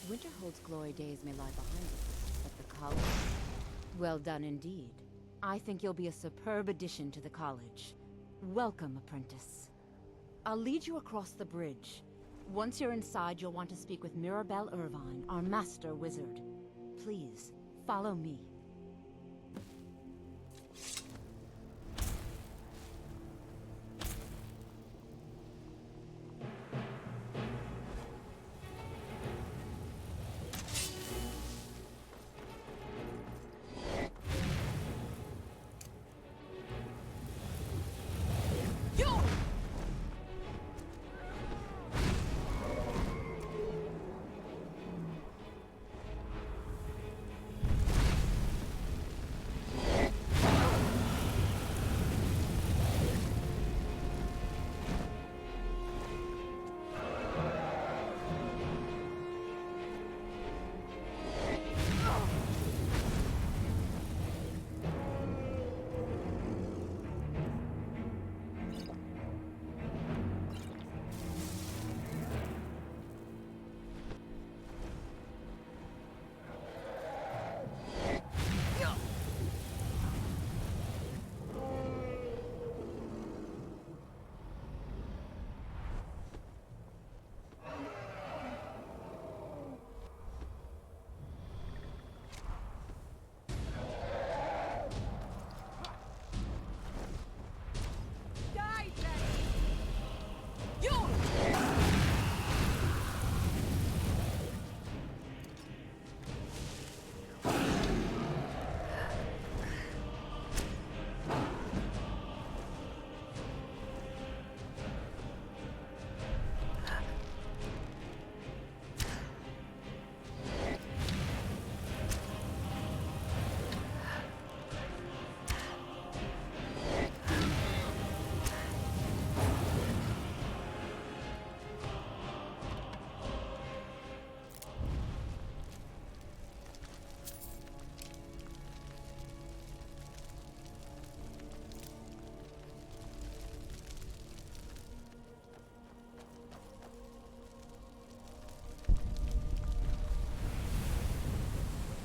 Winterhold's glory days may lie behind us, but the college... Well done indeed. I think you'll be a superb addition to the college. Welcome, apprentice. I'll lead you across the bridge. Once you're inside, you'll want to speak with Mirabelle Irvine, our master wizard. Please, follow me.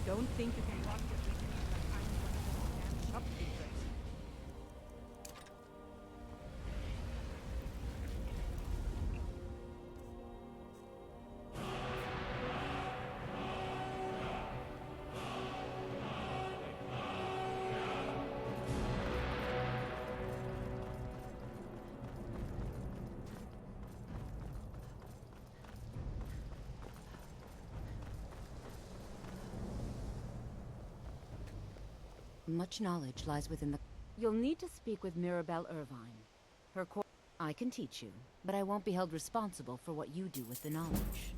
Don't think you can run just like I'm one of those damn shopkeepers. Much knowledge lies within the... You'll need to speak with Mirabelle Irvine. Her core... I can teach you, but I won't be held responsible for what you do with the knowledge.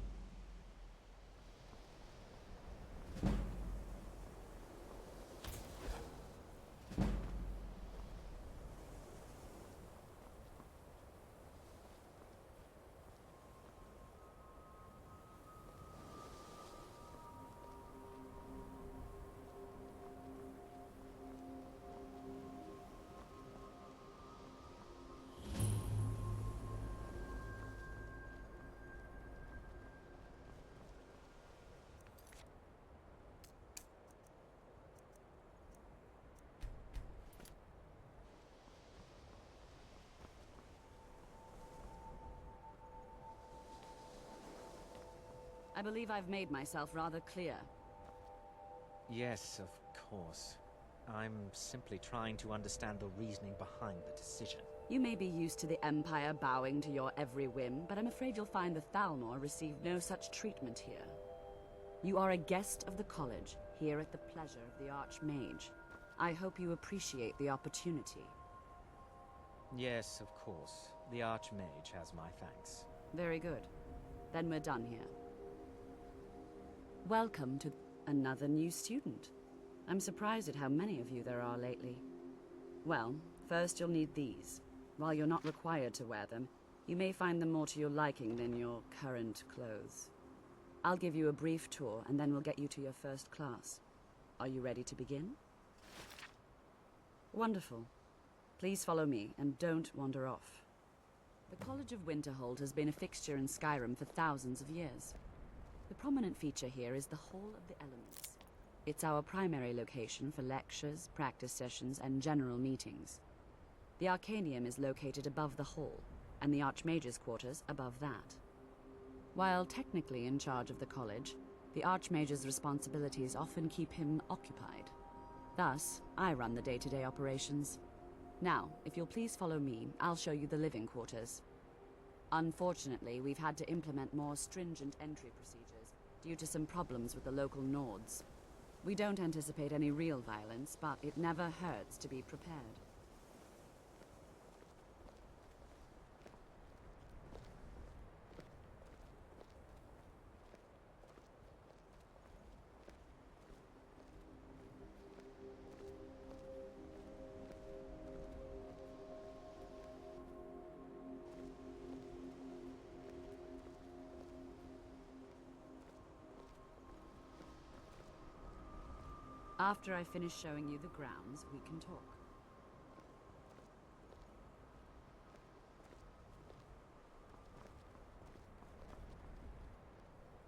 I believe I've made myself rather clear. Yes, of course. I'm simply trying to understand the reasoning behind the decision. You may be used to the Empire bowing to your every whim, but I'm afraid you'll find the Thalmor receive no such treatment here. You are a guest of the college, here at the pleasure of the Archmage. I hope you appreciate the opportunity. Yes, of course. The Archmage has my thanks. Very good. Then we're done here. Welcome to another new student. I'm surprised at how many of you there are lately. Well, first you'll need these. While you're not required to wear them, you may find them more to your liking than your current clothes. I'll give you a brief tour, and then we'll get you to your first class. Are you ready to begin? Wonderful. Please follow me, and don't wander off. The College of Winterhold has been a fixture in Skyrim for thousands of years. The prominent feature here is the Hall of the Elements. It's our primary location for lectures, practice sessions, and general meetings. The Arcanium is located above the hall, and the Archmage's quarters above that. While technically in charge of the college, the Archmage's responsibilities often keep him occupied. Thus, I run the day-to-day operations. Now, if you'll please follow me, I'll show you the living quarters. Unfortunately, we've had to implement more stringent entry procedures due to some problems with the local Nords. We don't anticipate any real violence, but it never hurts to be prepared. After I finish showing you the grounds, we can talk.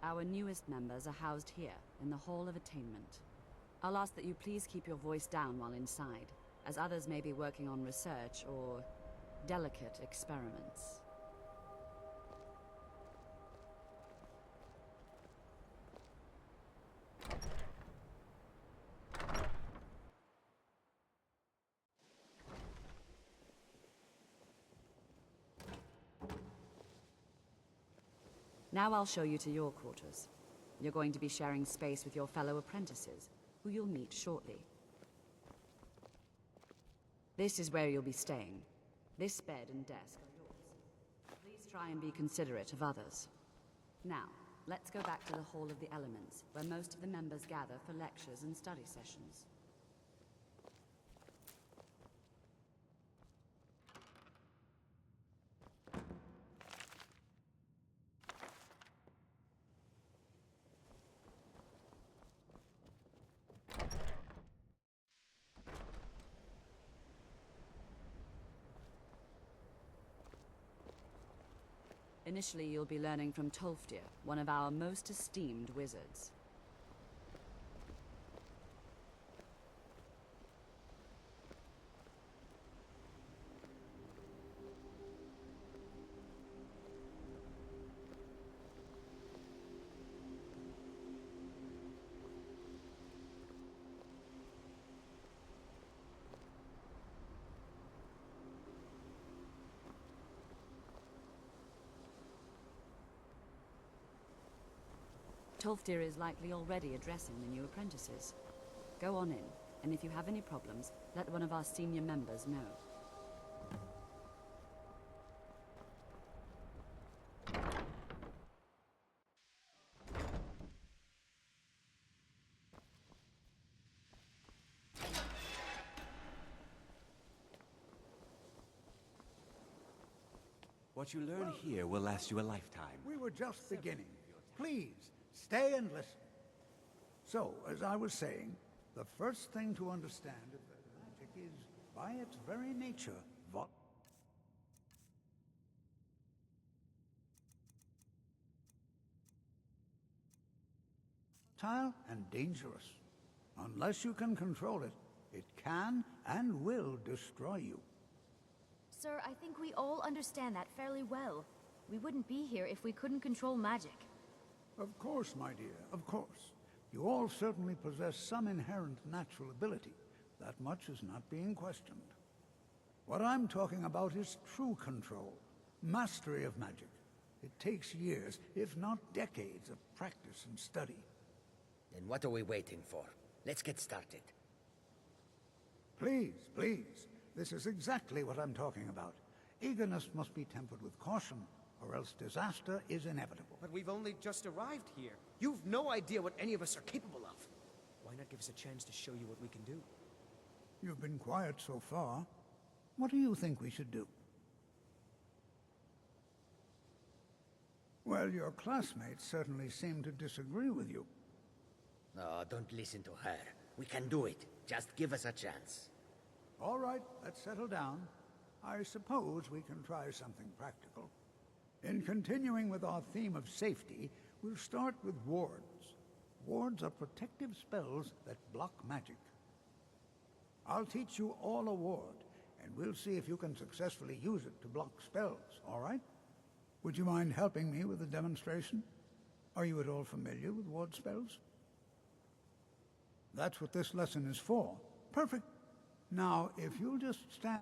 Our newest members are housed here, in the Hall of Attainment. I'll ask that you please keep your voice down while inside, as others may be working on research or delicate experiments. Now I'll show you to your quarters. You're going to be sharing space with your fellow apprentices, who you'll meet shortly. This is where you'll be staying. This bed and desk are yours. Please try and be considerate of others. Now, let's go back to the Hall of the Elements, where most of the members gather for lectures and study sessions. Initially, you'll be learning from Tolfdir, one of our most esteemed wizards. Tolfdir is likely already addressing the new apprentices. Go on in, and if you have any problems, let one of our senior members know. What you learn here will last you a lifetime. We were just beginning. Please, stay and listen. So, as I was saying, the first thing to understand is that magic is, by its very nature, volatile and dangerous. Unless you can control it, it can and will destroy you. Sir, I think we all understand that fairly well. We wouldn't be here if we couldn't control magic. Of course, my dear, of course. You all certainly possess some inherent natural ability. That much is not being questioned. What I'm talking about is true control, mastery of magic. It takes years, if not decades, of practice and study. Then what are we waiting for? Let's get started. Please, please. This is exactly what I'm talking about. Eagerness must be tempered with caution, or else disaster is inevitable. But we've only just arrived here. You've no idea what any of us are capable of. Why not give us a chance to show you what we can do? You've been quiet so far. What do you think we should do? Well, your classmates certainly seem to disagree with you. No, don't listen to her. We can do it. Just give us a chance. All right, let's settle down. I suppose we can try something practical. In continuing with our theme of safety, we We'll start with wards. Wards are protective spells that block magic. I'll teach you all a ward, and we'll see if you can successfully use it to block spells, all right? Would you mind helping me with the demonstration? Are you at all familiar with ward spells? That's what this lesson is for. Perfect. Now, if you'll just stand...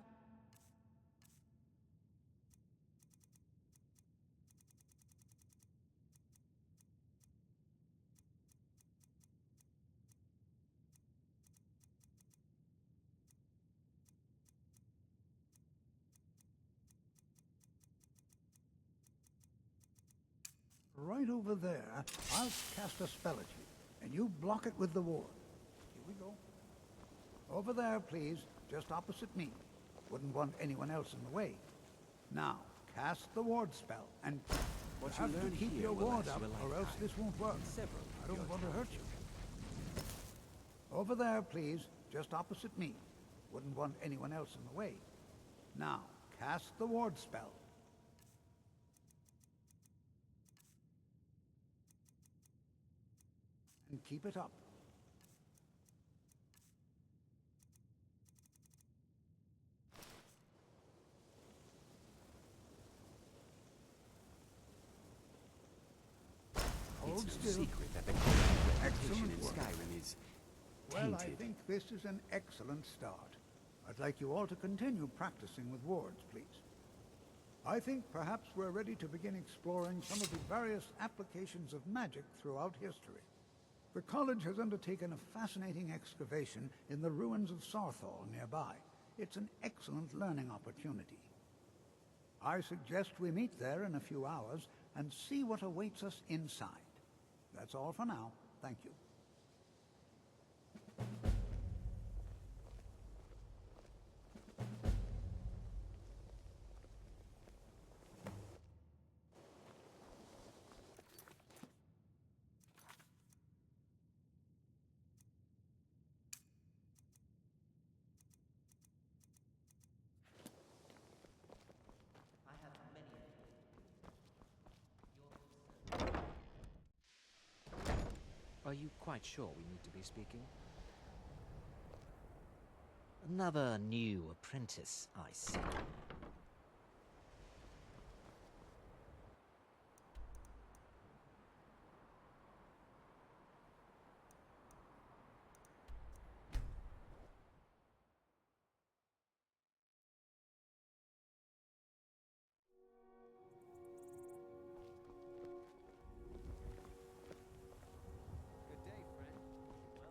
right over there, I'll cast a spell at you, and you block it with the ward. Here we go. Over there, please, just opposite me. Wouldn't want anyone else in the way. Now, cast the ward spell, and you have to keep your ward up, or else this won't work. I don't want to hurt you. Over there, please, just opposite me. Wouldn't want anyone else in the way. Now, cast the ward spell. And keep it up. Hold It's still. no secret that the reputation in Excellent work. Skyrim is Well, tainted. I think this is an excellent start. I'd like you all to continue practicing with wards, please. I think perhaps we're ready to begin exploring some of the various applications of magic throughout history. The college has undertaken a fascinating excavation in the ruins of Saarthal nearby. It's an excellent learning opportunity. I suggest we meet there in a few hours and see what awaits us inside. That's all for now. Thank you. Are you quite sure we need to be speaking? Another new apprentice, I see. Good day, friend. Well,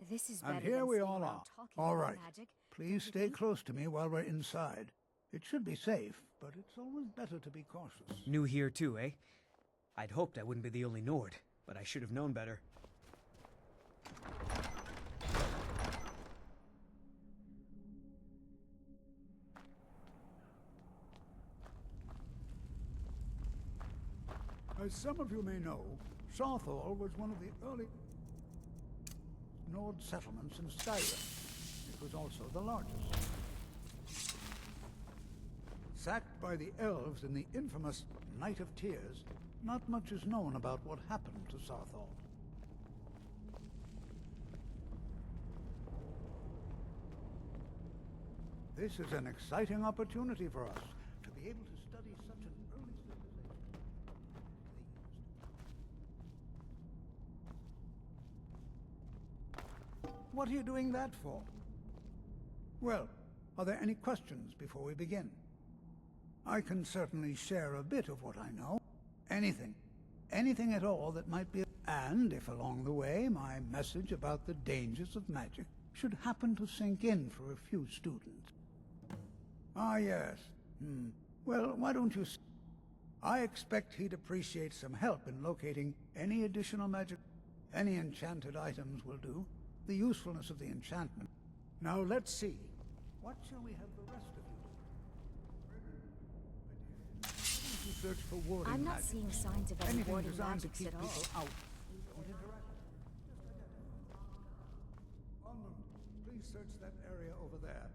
This is better And here than we sitting all around are. talking All about right. magic. Please Don't you stay think? close to me while we're inside. It should be safe, but it's always better to be cautious. new here too, eh? I'd hoped I wouldn't be the only Nord, but I should have known better. As some of you may know, Saarthal was one of the early... node settlements in Skyrim. It was also the largest. Sacked by the elves in the infamous Night of Tears, not much is known about what happened to Saarthal. This is an exciting opportunity for us to be able to study such an early civilization. What are you doing that for? Well, are there any questions before we begin? I can certainly share a bit of what I know. Anything. Anything at all that might be... And if along the way my message about the dangers of magic should happen to sink in for a few students. Ah, yes. Well, why don't you... I expect he'd appreciate some help in locating any additional magic. Any enchanted items will do. The usefulness of the enchantment. Now let's see. What shall we have the rest of you do? Search for warding I'm not magic. seeing signs of any Anything warding designed to magics keep at all. people out. Don't interact. Just identify. Onmund, please search that area over there.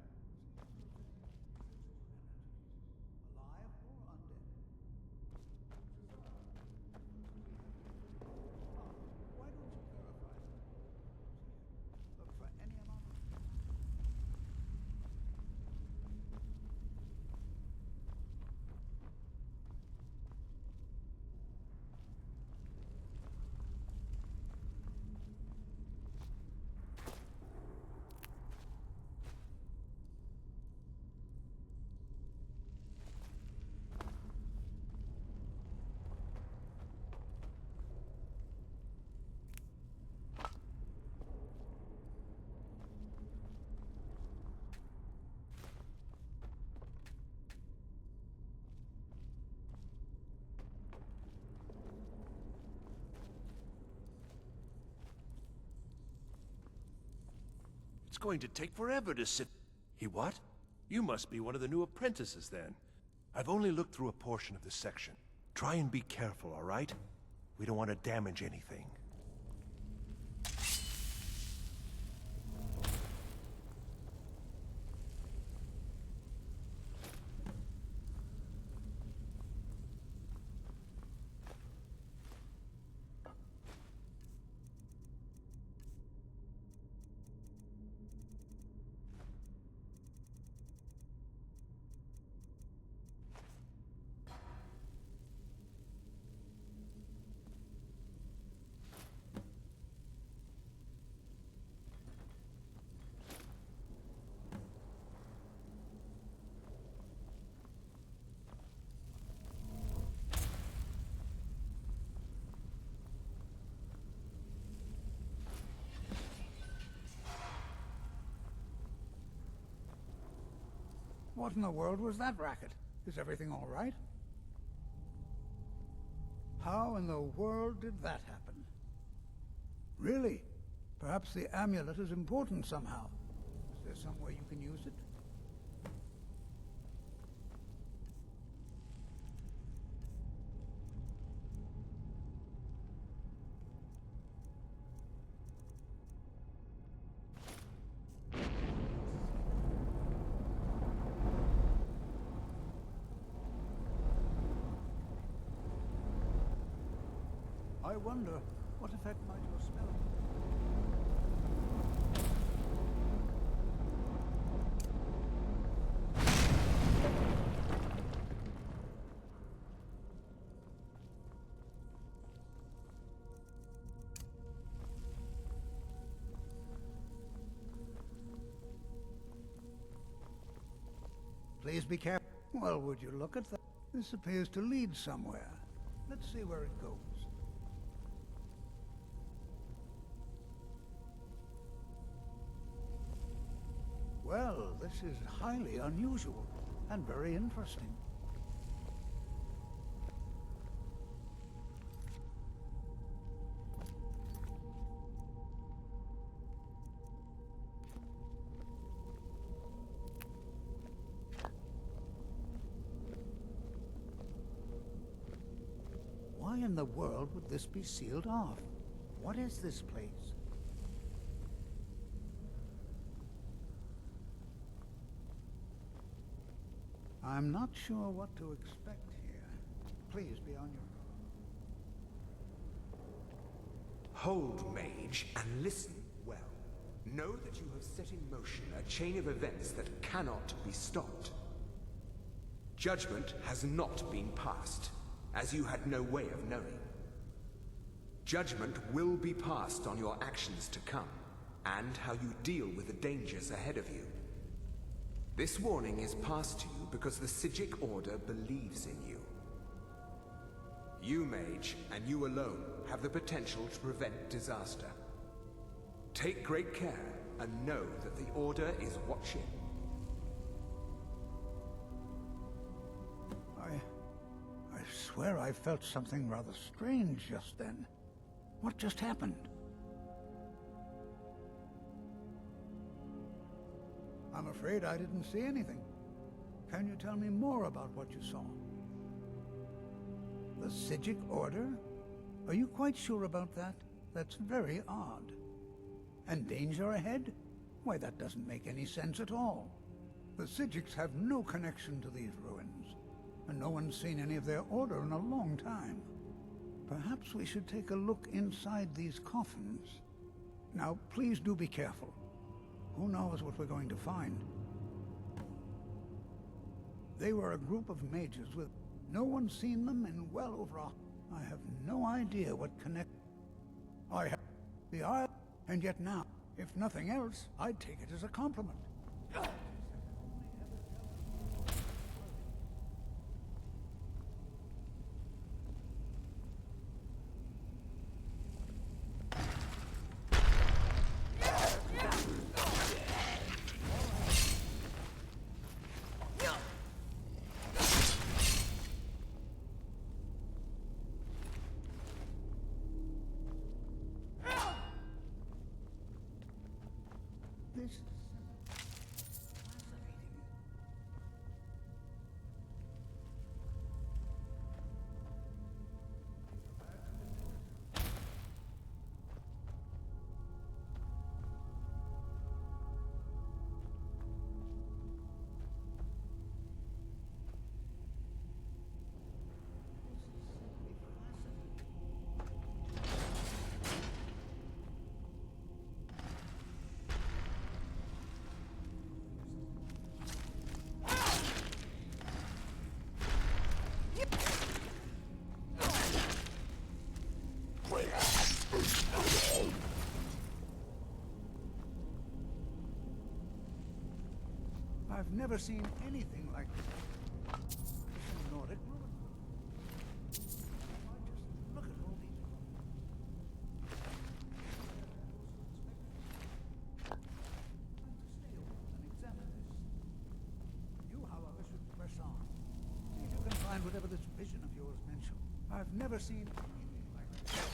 Alive or undead? Why don't you verify them? Look for any amount of... It's going to take forever to sit... He what? You must be one of the new apprentices, then. I've only looked through a portion of this section. Try and be careful, all right? We don't want to damage anything. What in the world was that racket? Is everything all right? How in the world did that happen? Really? Perhaps the amulet is important somehow. Is there some way you can use it? I wonder, what effect might your spell have? Please be careful. Well, would you look at that? This appears to lead somewhere. Let's see where it goes. Well, this is highly unusual and very interesting. Why in the world would this be sealed off? What is this place? I'm not sure what to expect here. Please be on your guard. Hold, mage, and listen well. Know that you have set in motion a chain of events that cannot be stopped. Judgment has not been passed, as you had no way of knowing. Judgment will be passed on your actions to come, and how you deal with the dangers ahead of you. This warning is passed to you because the Psijic Order believes in you. You, mage, and you alone, have the potential to prevent disaster. Take great care, and know that the Order is watching. I swear I felt something rather strange just then. What just happened? I'm afraid I didn't see anything. Can you tell me more about what you saw? The Psijic Order? Are you quite sure about that? That's very odd. And danger ahead? Why, that doesn't make any sense at all. The Psijics have no connection to these ruins, and no one's seen any of their order in a long time. Perhaps we should take a look inside these coffins. Now, please do be careful. Who knows what we're going to find? They were a group of mages with no one seen them in well over a... I have no idea what connect... I have the eye, and yet now, if nothing else, I'd take it as a compliment. This is fascinating. I've never seen anything like this. It's a Nordic ruin. Just look at all these. Time to stay a while and examine this. You, however, should press on. See if you can find whatever this vision of yours mentioned. I've never seen anything like this.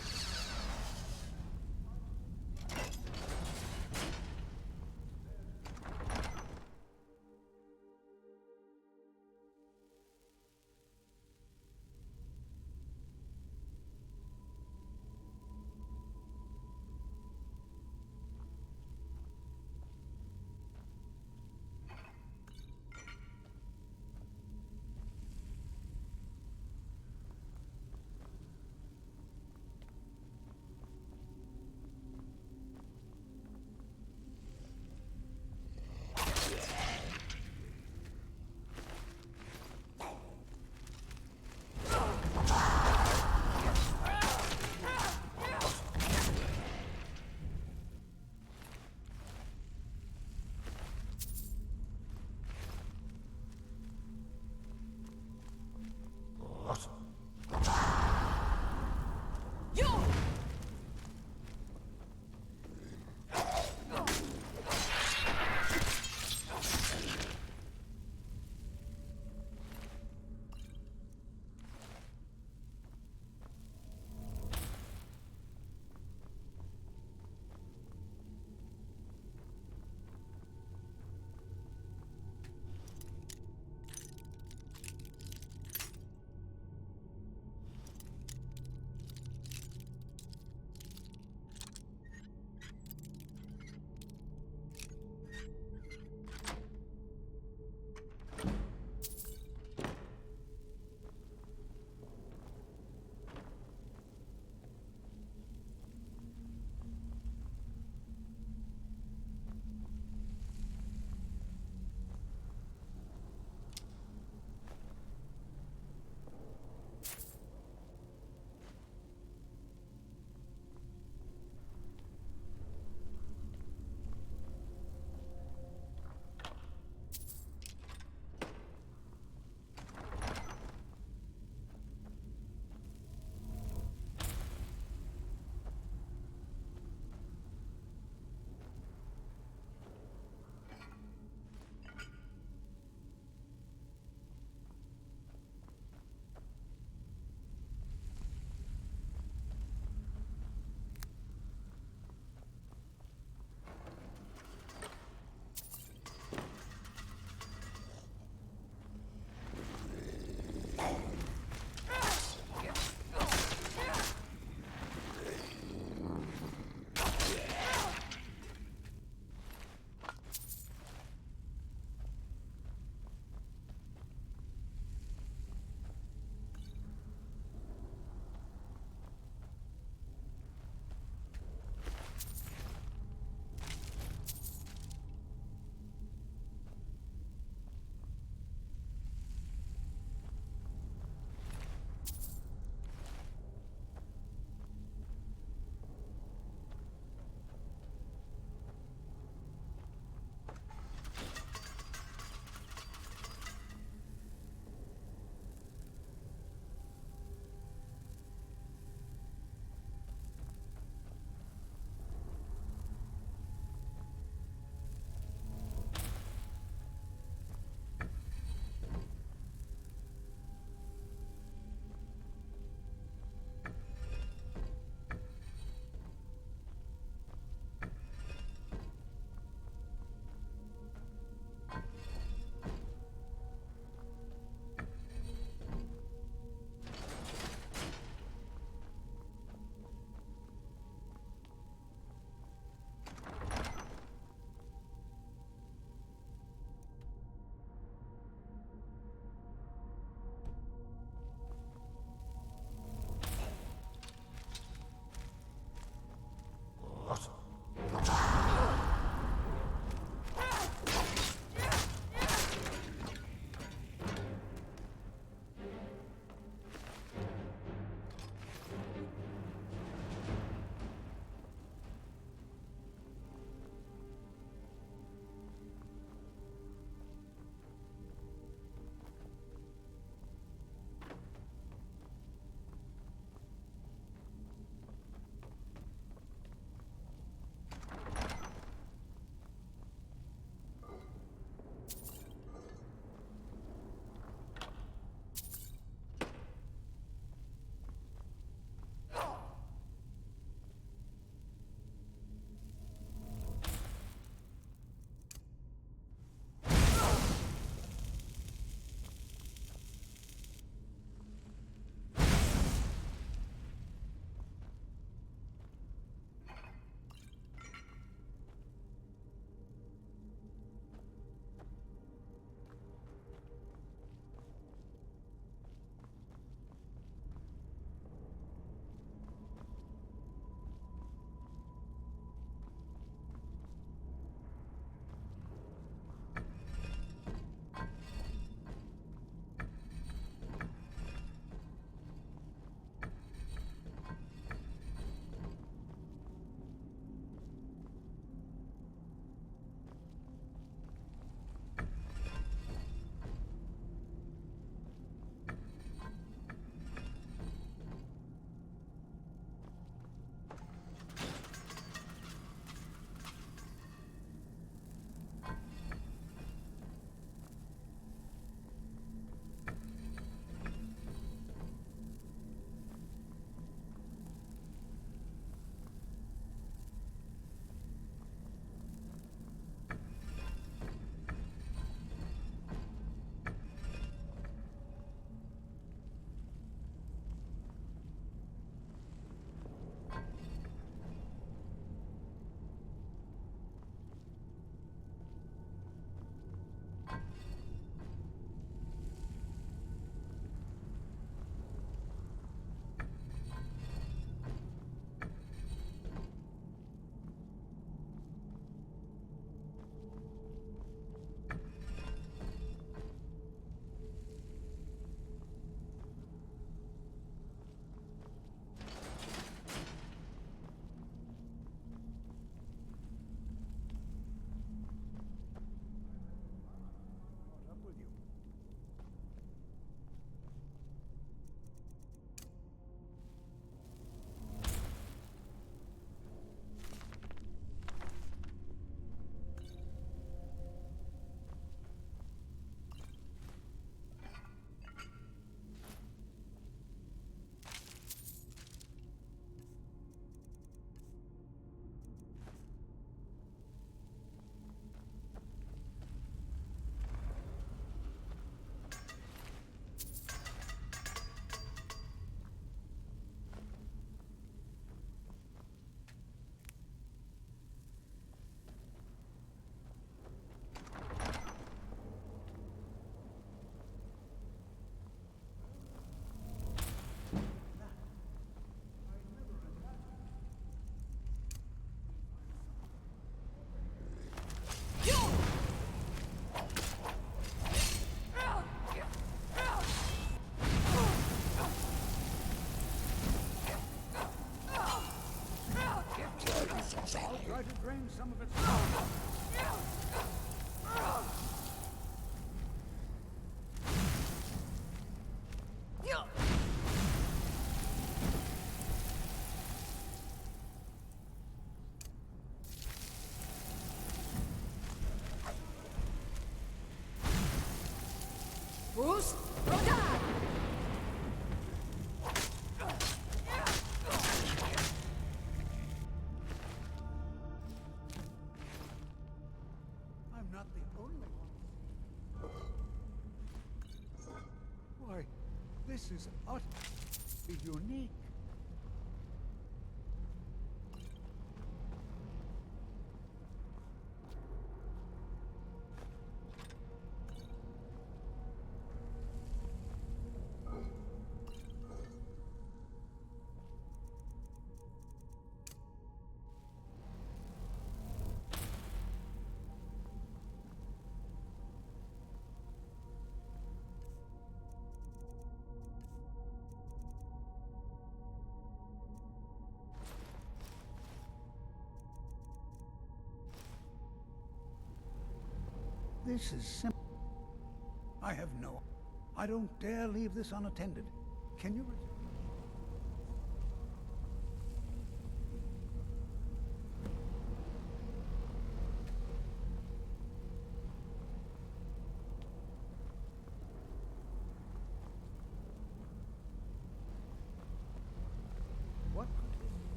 some of its... Boost! Rodad! I'm not the only one. Why, this is utterly unique. This is simple. I have no... I don't dare leave this unattended. Can you...